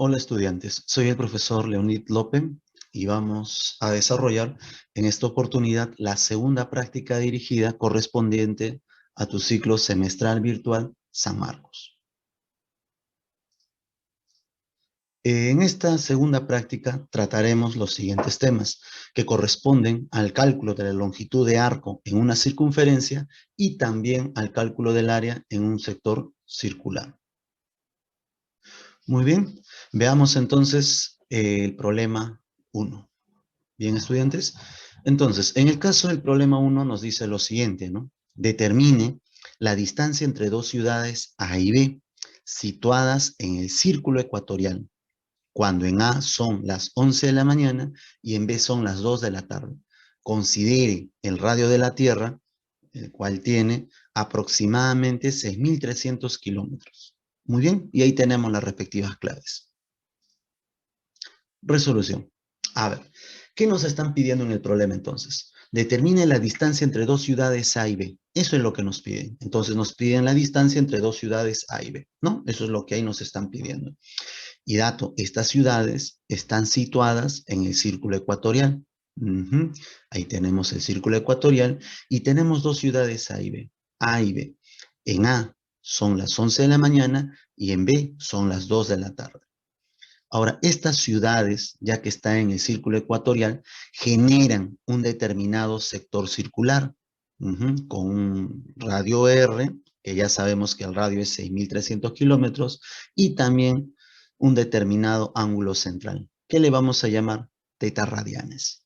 Hola estudiantes, soy el profesor Leonid López y vamos a desarrollar en esta oportunidad la segunda práctica dirigida correspondiente a tu ciclo semestral virtual San Marcos. En esta segunda práctica trataremos los siguientes temas que corresponden al cálculo de la longitud de arco en una circunferencia y también al cálculo del área en un sector circular. Muy bien, veamos entonces el problema 1. Bien, estudiantes. Entonces, en el caso del problema 1 nos dice lo siguiente, ¿no? Determine la distancia entre dos ciudades A y B, situadas en el círculo ecuatorial, cuando en A son las 11 de la mañana y en B son las 2 de la tarde. Considere el radio de la Tierra, el cual tiene aproximadamente 6.300 kilómetros. Muy bien, y ahí tenemos las respectivas claves. Resolución. A ver, ¿qué nos están pidiendo en el problema entonces? Determine la distancia entre dos ciudades A y B. Eso es lo que nos piden. Entonces nos piden la distancia entre dos ciudades A y B, ¿no? Eso es lo que ahí nos están pidiendo. Y dato, estas ciudades están situadas en el círculo ecuatorial. Ahí tenemos el círculo ecuatorial y tenemos dos ciudades A y B. A y B. En A son las 11 de la mañana y en B son las 2 de la tarde. Ahora, estas ciudades, ya que están en el círculo ecuatorial, generan un determinado sector circular, con un radio R, que ya sabemos que el radio es 6.300 kilómetros, y también un determinado ángulo central, que le vamos a llamar teta radianes.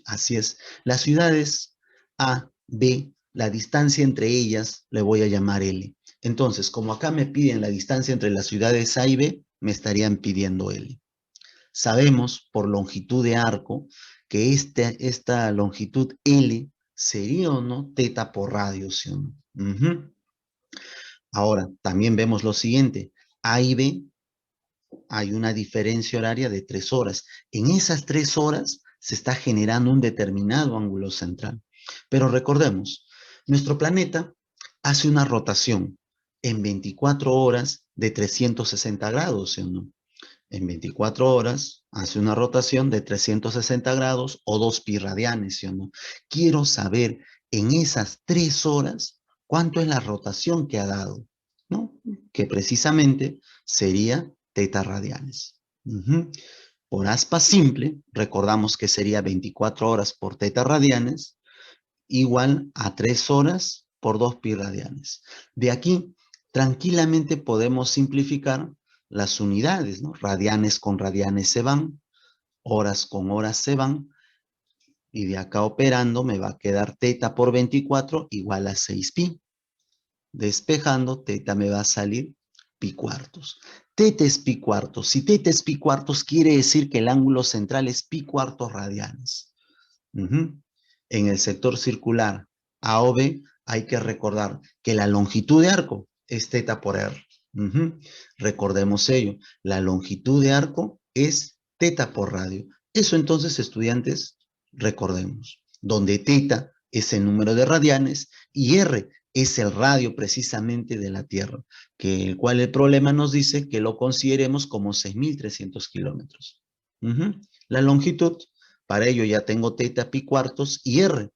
Así es, las ciudades A, B, la distancia entre ellas le voy a llamar L. Entonces, como acá me piden la distancia entre las ciudades A y B, me estarían pidiendo L. Sabemos por longitud de arco que esta longitud L sería o no teta por radio, ¿sí o no? Ahora, también vemos lo siguiente. A y B hay una diferencia horaria de 3 horas. En esas 3 horas se está generando un determinado ángulo central. Pero recordemos, nuestro planeta hace una rotación en 24 horas de 360 grados, ¿sí o no? En 24 horas hace una rotación de 360 grados o 2 pi radianes, ¿sí o no? Quiero saber en esas 3 horas cuánto es la rotación que ha dado, ¿no? Que precisamente sería teta radianes. Por aspa simple, recordamos que sería 24 horas por teta radianes igual a 3 horas por 2 pi radianes. De aquí, tranquilamente podemos simplificar las unidades, ¿no? Radianes con radianes se van, horas con horas se van, y de acá operando me va a quedar teta por 24 igual a 6 pi. Despejando, teta me va a salir pi cuartos. Teta es pi cuartos. Si teta es pi cuartos, quiere decir que el ángulo central es pi cuartos radianes. En el sector circular A o B hay que recordar que la longitud de arco es teta por R. Recordemos ello. La longitud de arco es teta por radio. Eso entonces, estudiantes, recordemos. Donde teta es el número de radianes y R es el radio precisamente de la Tierra, el cual el problema nos dice que lo consideremos como 6.300 kilómetros. La longitud, para ello ya tengo teta pi cuartos y R,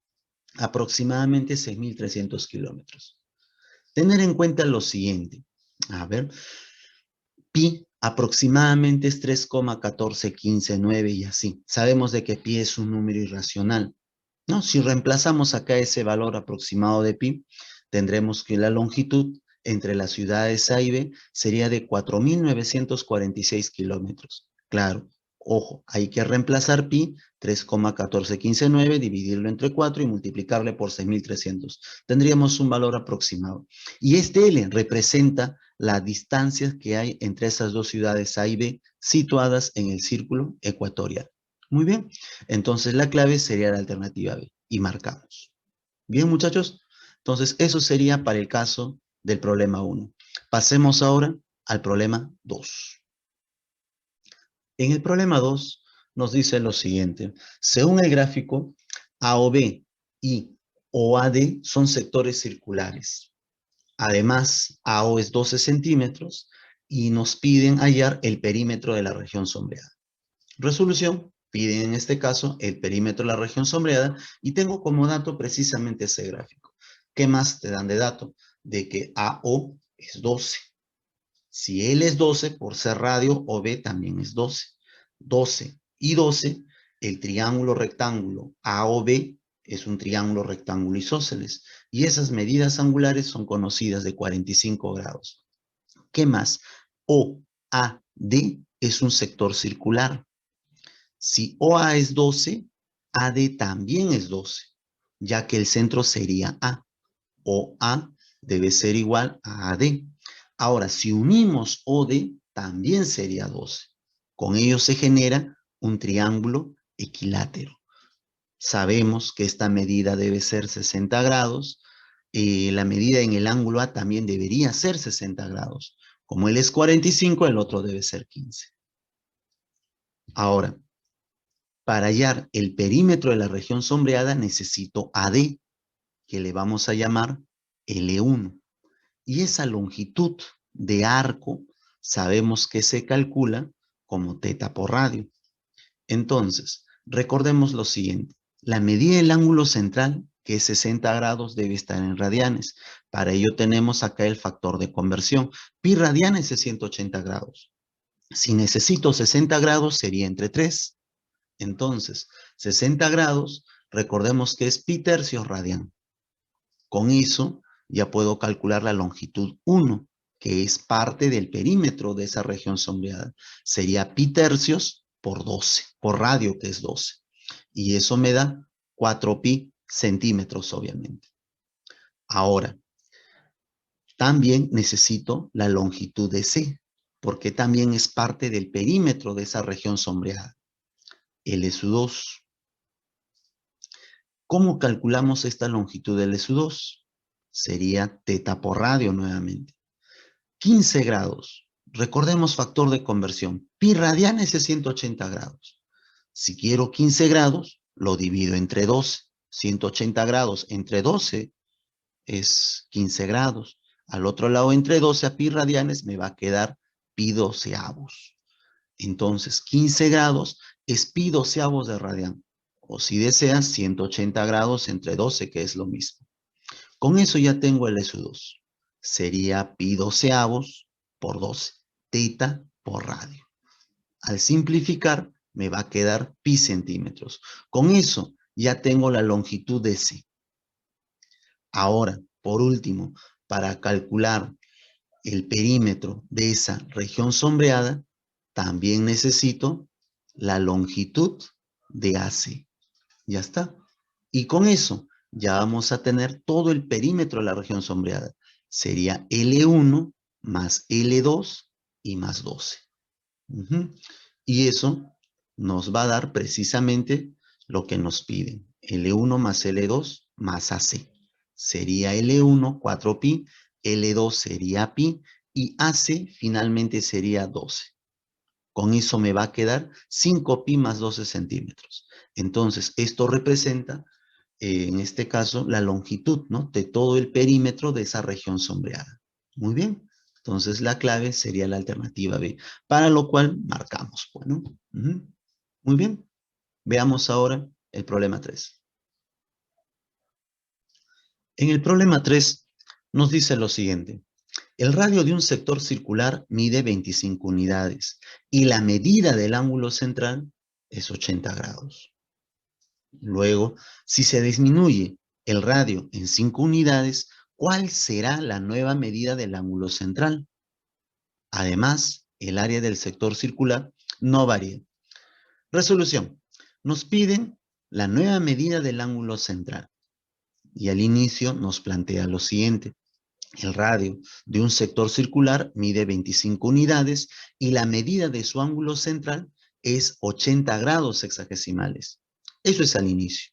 aproximadamente 6.300 kilómetros. Tener en cuenta lo siguiente. A ver, pi aproximadamente es 3,14159 y así. Sabemos de que pi es un número irracional, ¿no? Si reemplazamos acá ese valor aproximado de pi, tendremos que la longitud entre las ciudades A y B sería de 4.946 kilómetros. Claro, ojo, hay que reemplazar pi, 3,14159, dividirlo entre 4 y multiplicarle por 6.300. Tendríamos un valor aproximado. Y este L representa la distancia que hay entre esas dos ciudades A y B situadas en el círculo ecuatorial. Muy bien, entonces la clave sería la alternativa B y marcamos. Bien, muchachos, entonces eso sería para el caso del problema 1. Pasemos ahora al problema 2. En el problema 2 nos dice lo siguiente. Según el gráfico, A o B y o AD son sectores circulares. Además, AO es 12 centímetros y nos piden hallar el perímetro de la región sombreada. Resolución, piden en este caso el perímetro de la región sombreada y tengo como dato precisamente ese gráfico. ¿Qué más te dan de dato? De que AO es 12. Si L es 12, por ser radio, OB también es 12. 12 y 12, el triángulo rectángulo AOB es un triángulo rectángulo isósceles. Y esas medidas angulares son conocidas de 45 grados. ¿Qué más? OAD es un sector circular. Si OA es 12, AD también es 12, ya que el centro sería A. OA debe ser igual a AD. Ahora, si unimos OD, también sería 12. Con ello se genera un triángulo equilátero. Sabemos que esta medida debe ser 60 grados. La medida en el ángulo A también debería ser 60 grados. Como él es 45, el otro debe ser 15. Ahora, para hallar el perímetro de la región sombreada necesito AD, que le vamos a llamar L1. Y esa longitud de arco sabemos que se calcula como teta por radio. Entonces, recordemos lo siguiente. La medida del ángulo central, que es 60 grados, debe estar en radianes. Para ello tenemos acá el factor de conversión. Pi radianes es 180 grados. Si necesito 60 grados, sería entre 3. Entonces, 60 grados, recordemos que es pi tercios radian. Con eso ya puedo calcular la longitud 1, que es parte del perímetro de esa región sombreada. Sería pi tercios por 12, por radio, que es 12. Y eso me da 4 pi centímetros, obviamente. Ahora, también necesito la longitud de C, porque también es parte del perímetro de esa región sombreada. L sub 2. ¿Cómo calculamos esta longitud de L sub 2? Sería teta por radio nuevamente. 15 grados. Recordemos factor de conversión. Pi radianes es 180 grados. Si quiero 15 grados, lo divido entre 12. 180 grados entre 12 es 15 grados. Al otro lado, entre 12 a pi radianes, me va a quedar pi doceavos. Entonces, 15 grados es pi doceavos de radián. O si deseas, 180 grados entre 12, que es lo mismo. Con eso ya tengo el S 2. Sería pi doceavos por 12. Teta por radio. Al simplificar, me va a quedar pi centímetros. Con eso ya tengo la longitud de C. Ahora, por último, para calcular el perímetro de esa región sombreada, también necesito la longitud de AC. Ya está. Y con eso ya vamos a tener todo el perímetro de la región sombreada. Sería L1 más L2 y más 12. Y eso nos va a dar precisamente lo que nos piden. L1 más L2 más AC. Sería L1, 4pi, L2 sería pi y AC finalmente sería 12. Con eso me va a quedar 5pi más 12 centímetros. Entonces, esto representa, en este caso, la longitud, ¿no?, de todo el perímetro de esa región sombreada. Muy bien. Entonces, la clave sería la alternativa B, para lo cual marcamos. Bueno, muy bien. Veamos ahora el problema 3. En el problema 3 nos dice lo siguiente. El radio de un sector circular mide 25 unidades y la medida del ángulo central es 80 grados. Luego, si se disminuye el radio en 5 unidades, ¿cuál será la nueva medida del ángulo central? Además, el área del sector circular no varía. Resolución. Nos piden la nueva medida del ángulo central. Y al inicio nos plantea lo siguiente. El radio de un sector circular mide 25 unidades y la medida de su ángulo central es 80 grados sexagesimales. Eso es al inicio.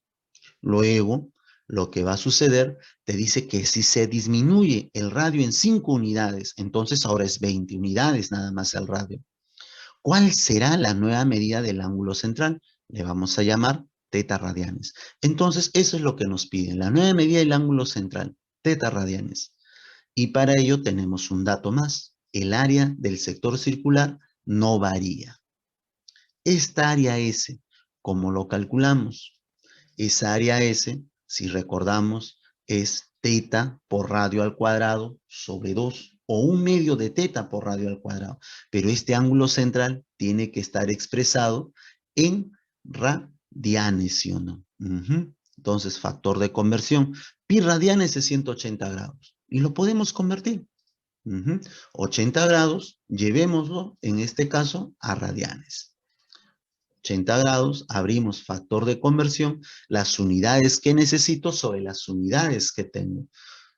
Luego, lo que va a suceder, te dice que si se disminuye el radio en 5 unidades, entonces ahora es 20 unidades nada más el radio. ¿Cuál será la nueva medida del ángulo central? Le vamos a llamar teta radianes. Entonces, eso es lo que nos piden, la nueva medida del ángulo central, teta radianes. Y para ello tenemos un dato más. el área del sector circular no varía. Esta área S, ¿cómo lo calculamos? Esa área S, si recordamos, es teta por radio al cuadrado sobre 2, o 1/2 de teta por radio al cuadrado. Pero este ángulo central tiene que estar expresado en radianes, ¿sí o no? Entonces, factor de conversión. Pi radianes es 180 grados. Y lo podemos convertir. 80 grados, llevémoslo, en este caso, a radianes. 80 grados, abrimos factor de conversión, las unidades que necesito sobre las unidades que tengo.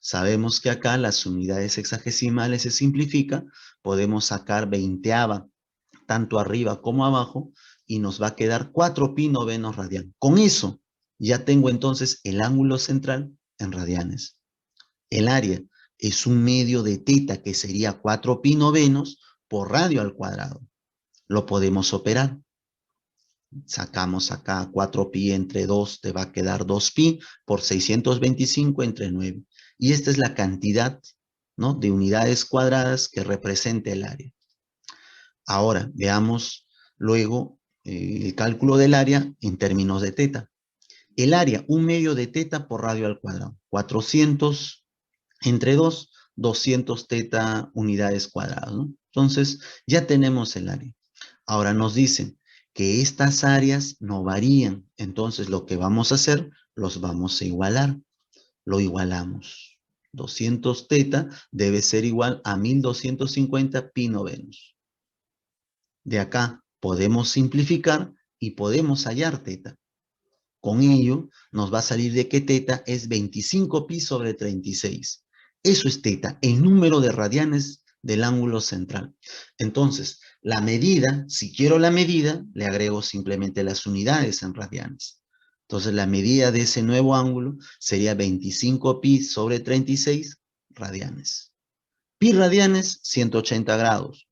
Sabemos que acá las unidades hexagesimales se simplifica, podemos sacar 20ava, tanto arriba como abajo, y nos va a quedar 4pi novenos radian. Con eso, ya tengo entonces el ángulo central en radianes. El área es 1/2 de teta, que sería 4pi novenos por radio al cuadrado. Lo podemos operar. Sacamos acá 4pi entre 2, te va a quedar 2pi por 625 entre 9. Y esta es la cantidad, ¿no?, de unidades cuadradas que representa el área. Ahora, veamos luego el cálculo del área en términos de teta. El área, 1/2 de teta por radio al cuadrado. 400 entre 2, 200 teta unidades cuadradas, ¿no? Entonces, ya tenemos el área. Ahora nos dicen que estas áreas no varían. Entonces, lo que vamos a hacer, los vamos a igualar. Lo igualamos. 200 teta debe ser igual a 1250 pi novenos. De acá podemos simplificar y podemos hallar teta. Con ello, nos va a salir de que teta es 25 pi sobre 36. Eso es teta, el número de radianes del ángulo central. Entonces, la medida, si quiero la medida, le agrego simplemente las unidades en radianes. Entonces, la medida de ese nuevo ángulo sería 25 pi sobre 36 radianes. Pi radianes, 180 grados.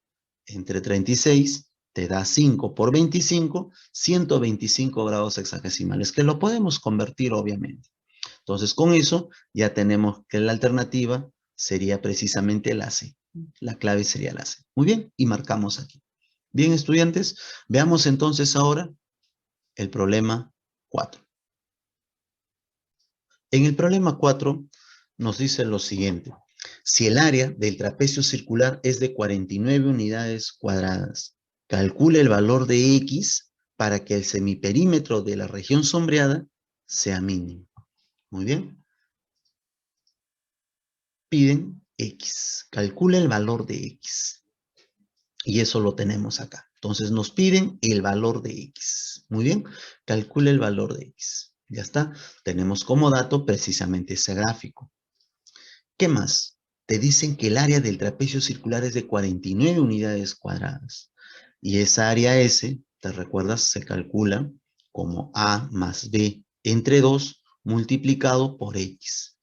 Entre 36 te da 5 por 25, 125 grados hexagesimales, que lo podemos convertir obviamente. Entonces, con eso ya tenemos que la alternativa sería precisamente la C. La clave sería la C. Muy bien, y marcamos aquí. Bien, estudiantes, veamos entonces ahora el problema 4. En el problema 4 nos dice lo siguiente. Si el área del trapecio circular es de 49 unidades cuadradas, calcule el valor de X para que el semiperímetro de la región sombreada sea mínimo. Muy bien. Piden X. Calcula el valor de X. Y eso lo tenemos acá. Entonces nos piden el valor de X. Muy bien. Calcula el valor de X. Ya está. Tenemos como dato precisamente ese gráfico. ¿Qué más? Te dicen que el área del trapecio circular es de 49 unidades cuadradas. Y esa área S, ¿te recuerdas? Se calcula como A más B entre 2 multiplicado por X.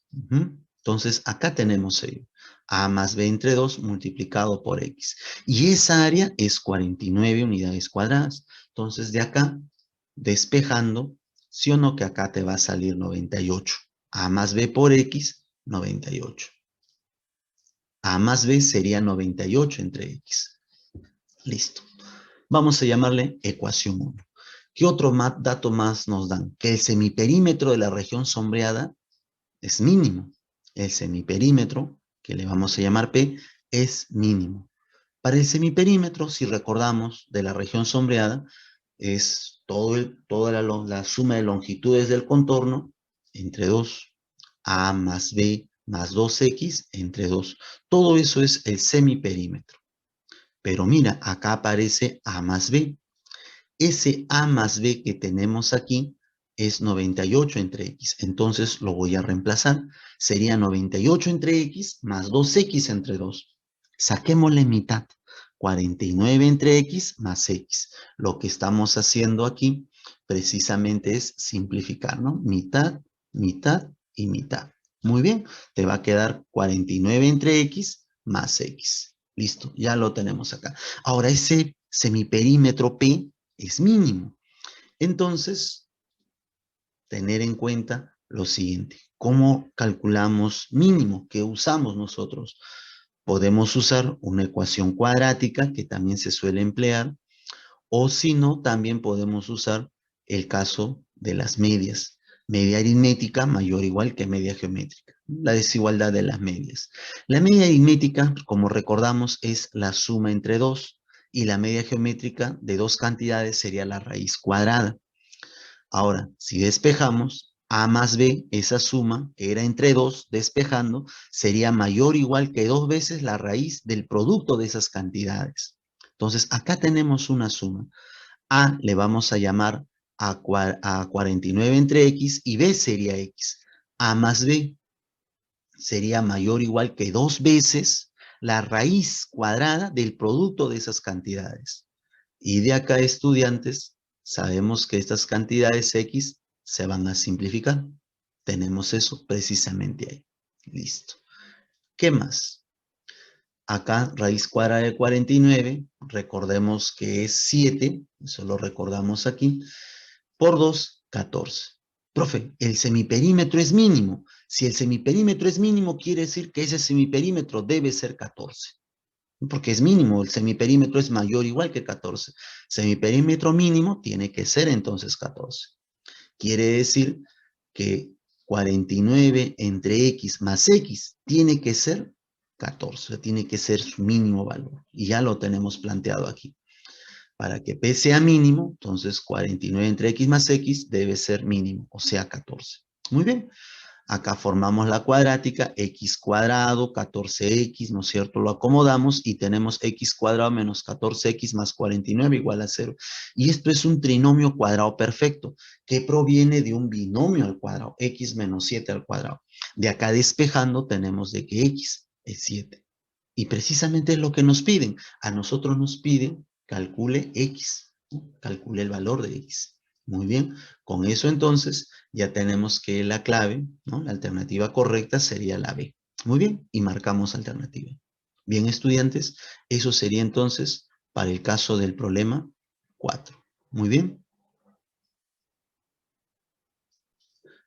Entonces, acá tenemos ello. A más B entre 2 multiplicado por X. Y esa área es 49 unidades cuadradas. Entonces, de acá, despejando, sí o no que acá te va a salir 98. A más B por X, 98. A más B sería 98 entre X. Listo. Vamos a llamarle ecuación 1. ¿Qué otro dato más nos dan? Que el semiperímetro de la región sombreada es mínimo. El semiperímetro, que le vamos a llamar P, es mínimo. Para el semiperímetro, si recordamos, de la región sombreada, es toda la suma de longitudes del contorno entre 2, A más B más 2X entre 2. Todo eso es el semiperímetro. Pero mira, acá aparece A más B. Ese A más B que tenemos aquí es 98 entre X. Entonces lo voy a reemplazar. Sería 98 entre X más 2X entre 2. Saquémosle mitad. 49 entre X más X. Lo que estamos haciendo aquí precisamente es simplificar, ¿no? Mitad, mitad y mitad. Muy bien, te va a quedar 49 entre X más X. Listo, ya lo tenemos acá. Ahora, ese semiperímetro P es mínimo. Entonces, tener en cuenta lo siguiente. ¿Cómo calculamos mínimo? ¿Qué usamos nosotros? Podemos usar una ecuación cuadrática que también se suele emplear, o si no, también podemos usar el caso de las medias. Media aritmética mayor o igual que media geométrica. La desigualdad de las medias. La media aritmética, como recordamos, es la suma entre dos, y la media geométrica de dos cantidades sería la raíz cuadrada. Ahora, si despejamos, a más b, esa suma, que era entre 2, despejando, sería mayor o igual que 2 veces la raíz del producto de esas cantidades. Entonces, acá tenemos una suma. A le vamos a llamar a 49 entre x, y b sería x. A más b sería mayor o igual que 2 veces la raíz cuadrada del producto de esas cantidades. Y de acá, estudiantes, sabemos que estas cantidades x se van a simplificar. Tenemos eso precisamente ahí. Listo. ¿Qué más? Acá, raíz cuadrada de 49, recordemos que es 7, eso lo recordamos aquí, por 2, 14. Profe, el semiperímetro es mínimo. Si el semiperímetro es mínimo, quiere decir que ese semiperímetro debe ser 14. Porque es mínimo, el semiperímetro es mayor o igual que 14. Semiperímetro mínimo tiene que ser entonces 14. Quiere decir que 49 entre x más x tiene que ser 14, tiene que ser su mínimo valor. Y ya lo tenemos planteado aquí. Para que P sea mínimo, entonces 49 entre x más x debe ser mínimo, o sea 14. Muy bien. Acá formamos la cuadrática, x cuadrado, 14x, ¿no es cierto? Lo acomodamos y tenemos x cuadrado menos 14x más 49 igual a 0. Y esto es un trinomio cuadrado perfecto, que proviene de un binomio al cuadrado, x menos 7 al cuadrado. De acá despejando tenemos de que x es 7. Y precisamente es lo que nos piden. A nosotros nos piden calcule x, ¿no? Calcule el valor de x. Muy bien, con eso entonces ya tenemos que la clave, ¿no? La alternativa correcta sería la B. Muy bien, y marcamos alternativa. Bien, estudiantes, eso sería entonces para el caso del problema 4. Muy bien.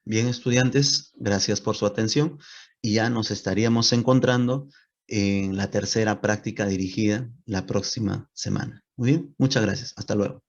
Bien, estudiantes, gracias por su atención y ya nos estaríamos encontrando en la tercera práctica dirigida la próxima semana. Muy bien, muchas gracias. Hasta luego.